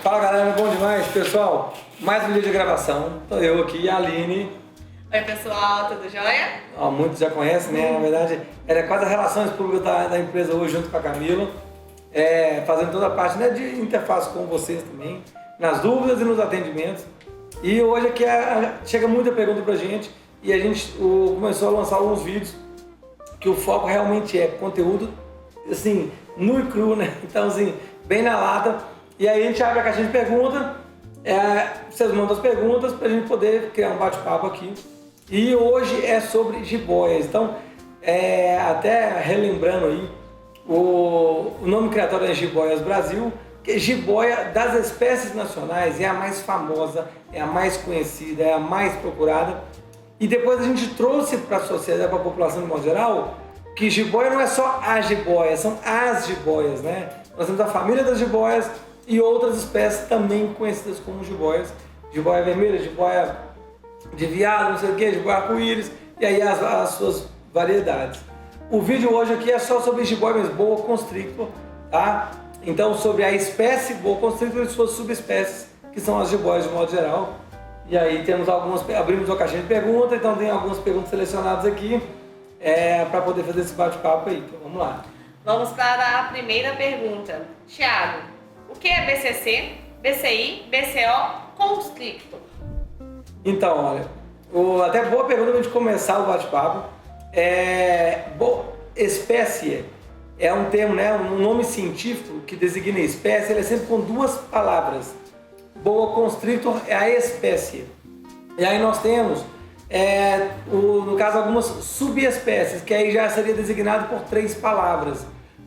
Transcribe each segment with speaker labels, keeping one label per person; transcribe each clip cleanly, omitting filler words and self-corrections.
Speaker 1: Fala galera, bom demais, pessoal. Mais um dia de gravação. Tô eu aqui e a Aline.
Speaker 2: Oi pessoal, tudo jóia?
Speaker 1: Muitos já conhecem, né? Na verdade, era quase as relações públicas da empresa hoje junto com a Camila. Fazendo toda a parte, né, de interface com vocês também, nas dúvidas e nos atendimentos. E hoje aqui chega muita pergunta pra gente e a gente começou a lançar alguns vídeos que o foco realmente é conteúdo, assim, nu e cru, né? Então, assim, bem na lata. E aí a gente abre a caixinha de perguntas, vocês mandam as perguntas pra gente poder criar um bate-papo aqui. E hoje é sobre jiboias. Então, até relembrando aí, o nome criatório é Jiboias Brasil, que jiboia das espécies nacionais é a mais famosa, é a mais conhecida, é a mais procurada. E depois a gente trouxe para a sociedade, para a população de modo geral, que jiboia não é só a jiboia, são as jiboias, né? Nós temos a família das jiboias e outras espécies também conhecidas como jiboias. Jiboia vermelha, jiboia de veado, não sei o que, jiboia arco-íris, e aí as suas variedades. O vídeo hoje aqui é só sobre jiboia mesmo, boa constrictor, tá? Então sobre a espécie boa constrictor e suas subespécies, que são as jiboias de modo geral. E aí abrimos uma caixinha de perguntas, então tem algumas perguntas selecionadas aqui para poder fazer esse bate-papo aí. Então vamos lá.
Speaker 2: Vamos para a primeira pergunta. Thiago, o que é BCC, BCI, BCO, constrictor?
Speaker 1: Então, olha, até boa pergunta para a gente começar o bate-papo. Espécie é um termo, né, um nome científico que designa espécie, ele é sempre com duas palavras. Boa constrictor é a espécie. E aí nós temos, no caso, algumas subespécies, que aí já seria designado por três palavras.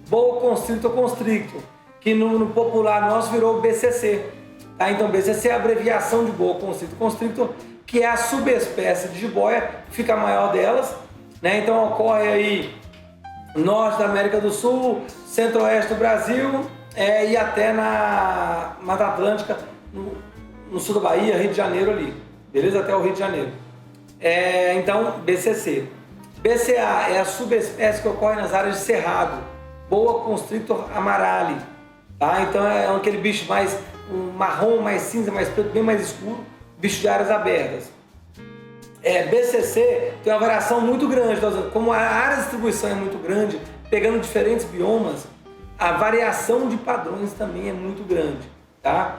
Speaker 1: Boa constrictor constrictor, que no popular nosso virou BCC. Tá? Então BCC é a abreviação de boa constrictor constrictor, que é a subespécie de jiboia, fica a maior delas. Né? Então ocorre aí norte da América do Sul, centro-oeste do Brasil e até na Mata Atlântica, no sul da Bahia, Rio de Janeiro ali, beleza? Até o Rio de Janeiro. Então, BCC. BCA é a subespécie que ocorre nas áreas de cerrado, Boa Constrictor amarali, tá? Então é aquele bicho mais marrom, mais cinza, mais preto, bem mais escuro, bicho de áreas abertas. BCC tem uma variação muito grande, como a área de distribuição é muito grande, pegando diferentes biomas, a variação de padrões também é muito grande, tá?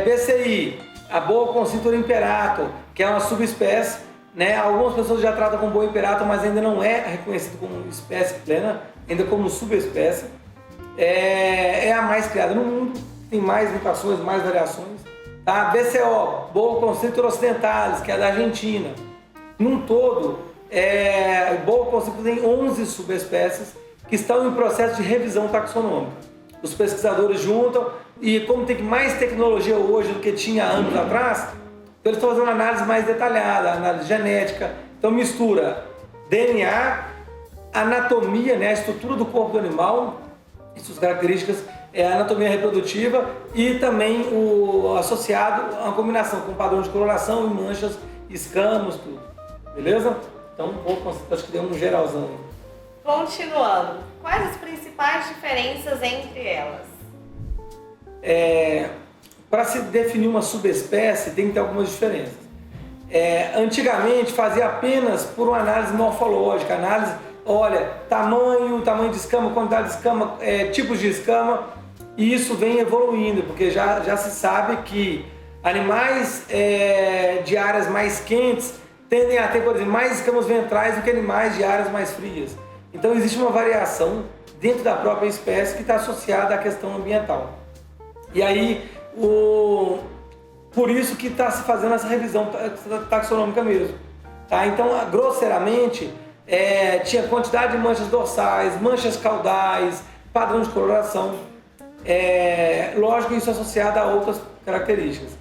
Speaker 1: BCI, a Boa Constrictor imperator, que é uma subespécie, né? Algumas pessoas já tratam como Boa imperator, mas ainda não é reconhecido como espécie plena, ainda como subespécie. É a mais criada no mundo, tem mais mutações, mais variações. Tá? BCO, Boa Constrictor ocidentalis, que é da Argentina. Num todo, Boa Constrictor tem 11 subespécies que estão em processo de revisão taxonômica. Os pesquisadores juntam e como tem mais tecnologia hoje do que tinha anos atrás, então eles estão fazendo uma análise mais detalhada, análise genética. Então mistura DNA, anatomia, né, a estrutura do corpo do animal, e suas características, a anatomia reprodutiva e também o associado a uma combinação com padrão de coloração e manchas, escamas, tudo. Beleza? Então acho que deu um geralzão aí.
Speaker 2: Continuando, quais as principais diferenças entre elas?
Speaker 1: Para se definir uma subespécie tem que ter algumas diferenças. Antigamente fazia apenas por uma análise morfológica, olha, tamanho de escama, quantidade de escama, tipos de escama, e isso vem evoluindo, porque já se sabe que animais de áreas mais quentes tendem a ter, por exemplo, mais escamas ventrais do que animais de áreas mais frias. Então existe uma variação dentro da própria espécie que está associada à questão ambiental. E aí, por isso que está se fazendo essa revisão taxonômica mesmo. Tá? Então, grosseiramente, tinha quantidade de manchas dorsais, manchas caudais, padrão de coloração. Lógico que isso é associado a outras características.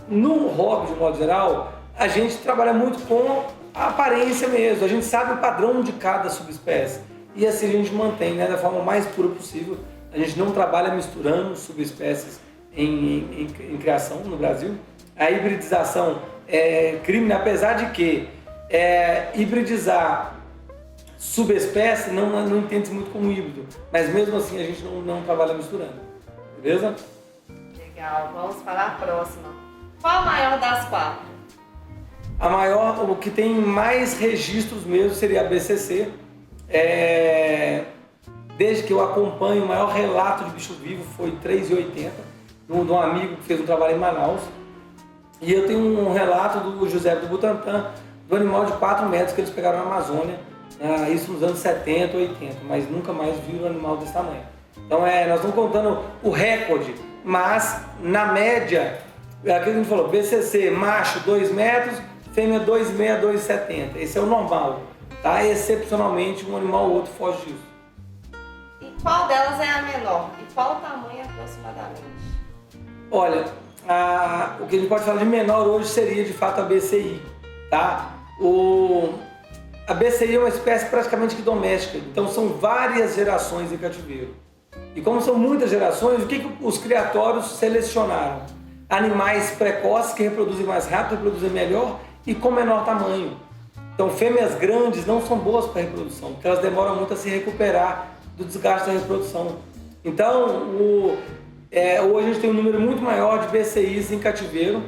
Speaker 1: No hobby, de modo geral, a gente trabalha muito com a aparência mesmo, a gente sabe o padrão de cada subespécie e assim a gente mantém, né, da forma mais pura possível. A gente não trabalha misturando subespécies em criação no Brasil. A hibridização é crime, apesar de que hibridizar subespécie não entende-se muito como híbrido, mas mesmo assim a gente não trabalha misturando, beleza?
Speaker 2: Legal. Legal, vamos para a próxima. Qual a maior das 4?
Speaker 1: A maior, o que tem mais registros mesmo seria a BCC. Desde que eu acompanho, o maior relato de bicho vivo foi 3,80, de um amigo que fez um trabalho em Manaus. E eu tenho um relato do José do Butantan, do animal de 4 metros que eles pegaram na Amazônia, isso nos anos 70, 80, mas nunca mais viram um animal desse tamanho. Então nós estamos contando o recorde, mas na média, aquilo que a gente falou, BCC, macho 2 metros, fêmea 2,6, 2,70. Esse é o normal, tá? Excepcionalmente um animal ou outro foge disso.
Speaker 2: E qual delas é a menor? E qual o tamanho aproximadamente?
Speaker 1: Olha, o que a gente pode falar de menor hoje seria de fato a BCI, tá? A BCI é uma espécie praticamente que doméstica, então são várias gerações em cativeiro. E como são muitas gerações, o que os criatórios selecionaram? Animais precoces que reproduzem mais rápido, reproduzem melhor e com menor tamanho. Então fêmeas grandes não são boas para reprodução, porque elas demoram muito a se recuperar do desgaste da reprodução. Então, hoje a gente tem um número muito maior de BCIs em cativeiro,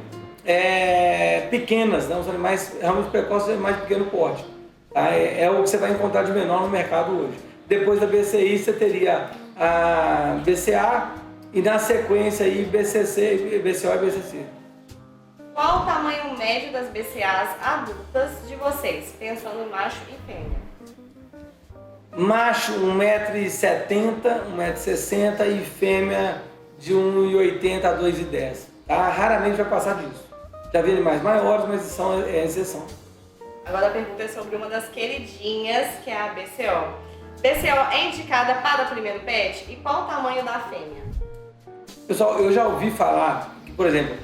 Speaker 1: pequenas, né? Os animais realmente precoces de mais pequeno porte. Tá? É o que você vai encontrar de menor no mercado hoje. Depois da BCI você teria a BCA e na sequência aí BCC, BCO e BCC.
Speaker 2: Qual o tamanho médio das BCAs adultas de vocês, pensando em macho e fêmea?
Speaker 1: Macho 1,70m, 1,60m e fêmea de 1,80m a 2,10m. Tá? Raramente vai passar disso. Já vi animais maiores, mas são exceção.
Speaker 2: Agora a pergunta é sobre uma das queridinhas, que é a BCO. BCO é indicada para o primeiro pet? E qual o tamanho da fêmea?
Speaker 1: Pessoal, eu já ouvi falar que, por exemplo,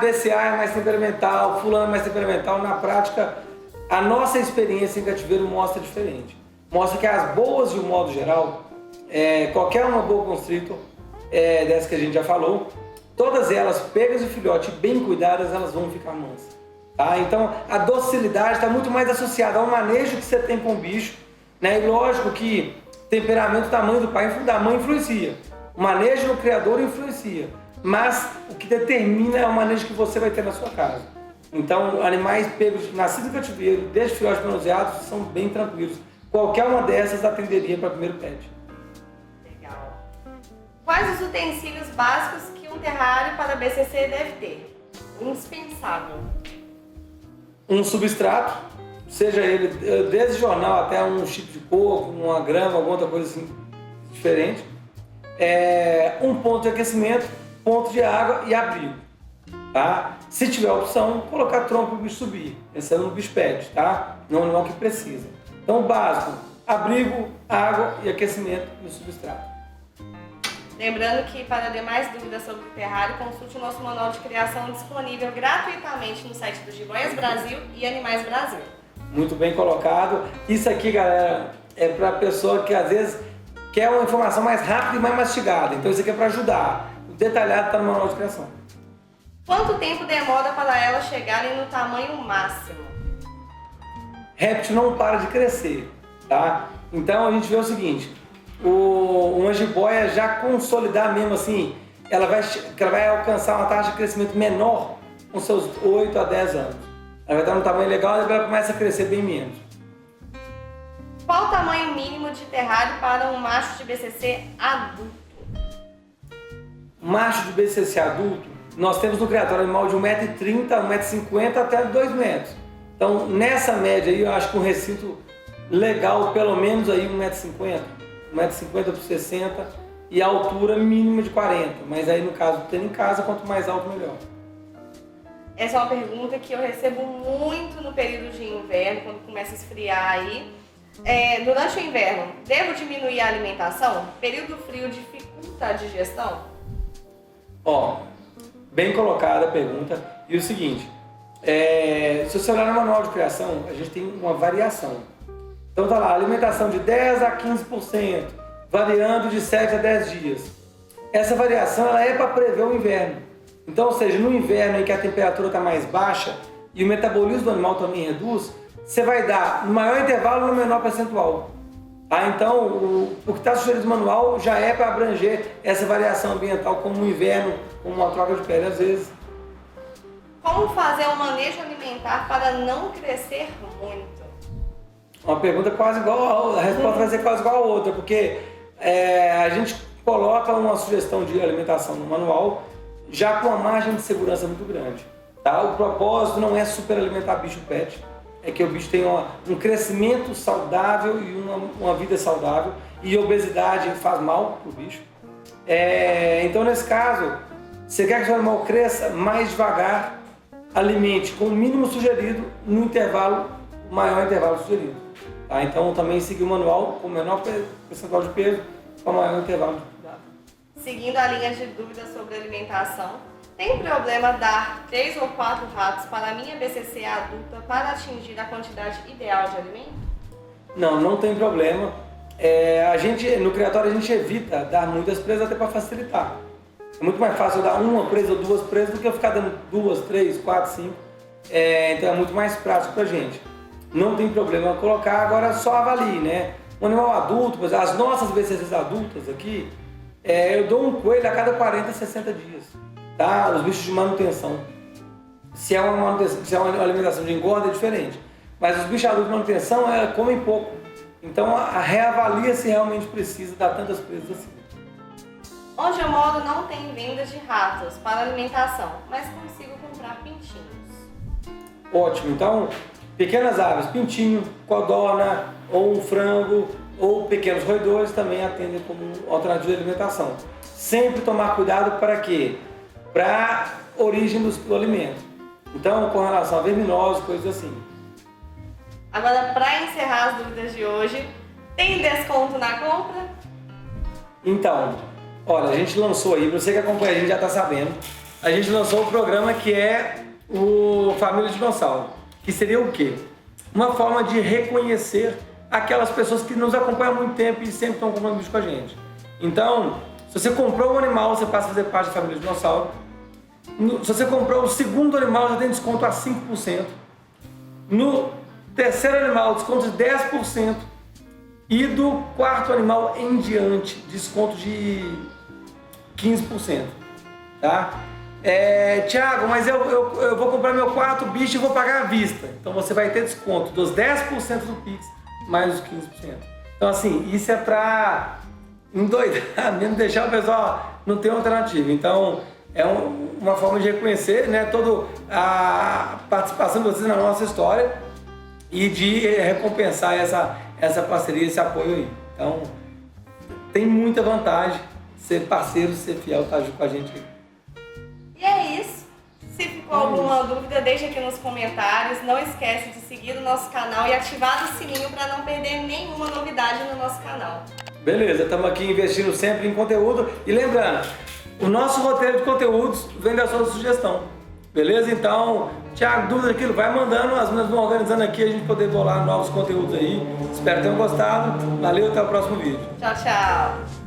Speaker 1: BCA é mais temperamental, fulano é mais temperamental. Na prática, a nossa experiência em cativeiro mostra diferente. Mostra que as boas, de um modo geral, qualquer uma boa constrictor, dessa que a gente já falou, todas elas, pegas o filhote bem cuidadas, elas vão ficar mansas. Tá? Então, a docilidade está muito mais associada ao manejo que você tem com o bicho, né? E lógico que temperamento, tamanho do pai, da mãe influencia. O manejo do criador influencia. Mas o que determina é o manejo que você vai ter na sua casa. Então, animais pegos, nascidos em cativeiro, desde filhotes manuseados, são bem tranquilos. Qualquer uma dessas atenderia para o primeiro pet.
Speaker 2: Legal. Quais os utensílios básicos que um terrário para BCC deve ter? Indispensável.
Speaker 1: Um substrato, seja ele desde jornal até um chip de coco, uma grama, alguma outra coisa assim diferente. Um ponto de aquecimento, ponto de água e abrigo. Tá? Se tiver opção, colocar trompa para o bicho subir, pensando no bicho pet, tá? Não é o que precisa. Então, o básico, abrigo, água e aquecimento no substrato.
Speaker 2: Lembrando que, para demais dúvidas sobre o terrário, consulte o nosso manual de criação disponível gratuitamente no site do Jiboias Brasil e Animais Brasil.
Speaker 1: Muito bem colocado. Isso aqui, galera, é para a pessoa que às vezes quer uma informação mais rápida e mais mastigada. Então, isso aqui é para ajudar. O detalhado está no manual de criação.
Speaker 2: Quanto tempo demora para elas chegarem no tamanho máximo?
Speaker 1: Réptil não para de crescer, tá? Então, a gente vê o seguinte. Uma jiboia já consolidar mesmo assim, ela vai alcançar uma taxa de crescimento menor com seus 8 a 10 anos. Ela vai estar num tamanho legal e ela começa a crescer bem menos.
Speaker 2: Qual o tamanho mínimo de terrário para um macho de BCC adulto?
Speaker 1: Macho de BCC adulto, nós temos no criatório animal de 1,30m, 1,50m até 2 metros. Então, nessa média aí, eu acho que um recinto legal, pelo menos aí 1,50m. 1,50m por 60 e a altura mínima de 40, mas aí no caso tendo em casa, quanto mais alto melhor.
Speaker 2: Essa é uma pergunta que eu recebo muito no período de inverno, quando começa a esfriar aí. Durante o inverno, devo diminuir a alimentação? Período frio dificulta a digestão?
Speaker 1: Bem colocada a pergunta. E o seguinte, se você olhar no manual de criação, a gente tem uma variação. Então tá lá, alimentação de 10% a 15%, variando de 7 a 10 dias. Essa variação ela é para prever o inverno. Então, ou seja, no inverno em que a temperatura está mais baixa e o metabolismo do animal também reduz, você vai dar no maior intervalo no menor percentual. Tá? Então, o que está sugerido no manual já é para abranger essa variação ambiental, como o inverno, como uma troca de pele às vezes.
Speaker 2: Como fazer um manejo alimentar para não crescer muito?
Speaker 1: Uma pergunta quase igual, a resposta vai ser quase igual a outra, porque a gente coloca uma sugestão de alimentação no manual já com uma margem de segurança muito grande. Tá? O propósito não é superalimentar bicho pet, é que o bicho tenha um crescimento saudável e uma vida saudável, e obesidade faz mal para o bicho. Então, nesse caso, você quer que o seu animal cresça mais devagar, alimente com o mínimo sugerido no intervalo, maior intervalo sugerido. Tá? Então, também seguir o manual com o menor percentual de peso, com o maior intervalo de cuidado.
Speaker 2: Seguindo a linha de dúvidas sobre alimentação, tem problema dar 3 ou 4 ratos para a minha BCC adulta para atingir a quantidade ideal de alimento?
Speaker 1: Não, não tem problema. No criatório a gente evita dar muitas presas até para facilitar. É muito mais fácil eu dar uma presa ou 2 presas do que eu ficar dando 2, 3, 4, 5. Então é muito mais prático para a gente. Não tem problema colocar, agora só avalie, né? Um animal adulto, pois as nossas BCCs adultas aqui, eu dou um coelho a cada 40, 60 dias. Tá? Os bichos de manutenção. Se é uma alimentação de engorda, é diferente. Mas os bichos adultos de manutenção comem pouco. Então reavalia se realmente precisa dar tantas presas assim.
Speaker 2: Onde eu moro não tem venda de ratos para alimentação, mas consigo comprar pintinhos.
Speaker 1: Ótimo, então pequenas aves, pintinho, codorna, ou um frango, ou pequenos roedores também atendem como alternativa de alimentação. Sempre tomar cuidado para quê? Para a origem do alimento. Então, com relação a verminosos, coisas assim.
Speaker 2: Agora, para encerrar as dúvidas de hoje, tem desconto na compra?
Speaker 1: Então, olha, a gente lançou aí, você que acompanha a gente já está sabendo, a gente lançou o programa que é o Família Dinossauro, que seria o quê? Uma forma de reconhecer aquelas pessoas que nos acompanham há muito tempo e sempre estão comprando bicho com a gente. Então, se você comprou um animal, você passa a fazer parte da Família Dinossauro. Se você comprou o segundo animal, já tem desconto a 5%. No terceiro animal, desconto de 10%. E do quarto animal em diante, desconto de 15%. Tá? Tiago, mas eu vou comprar meu quarto bicho e vou pagar à vista. Então você vai ter desconto dos 10% do Pix mais os 15%. Então assim, isso é para endoidar mesmo, deixar o pessoal não ter alternativa. Então é uma forma de reconhecer, né, toda a participação de vocês na nossa história e de recompensar essa parceria, esse apoio aí. Então tem muita vantagem ser parceiro, ser fiel, estar junto com a gente aí.
Speaker 2: E é isso. Se ficou alguma dúvida, deixa aqui nos comentários. Não esquece de seguir o nosso canal e ativar o sininho para não perder nenhuma novidade no nosso canal. Beleza,
Speaker 1: estamos aqui investindo sempre em conteúdo. E lembrando, o nosso roteiro de conteúdos vem da sua sugestão. Beleza? Então, Tiago, dúvida aquilo, vai mandando, as meninas vão organizando aqui, a gente poder bolar novos conteúdos aí. Espero que tenham gostado. Valeu, até o próximo vídeo.
Speaker 2: Tchau, tchau.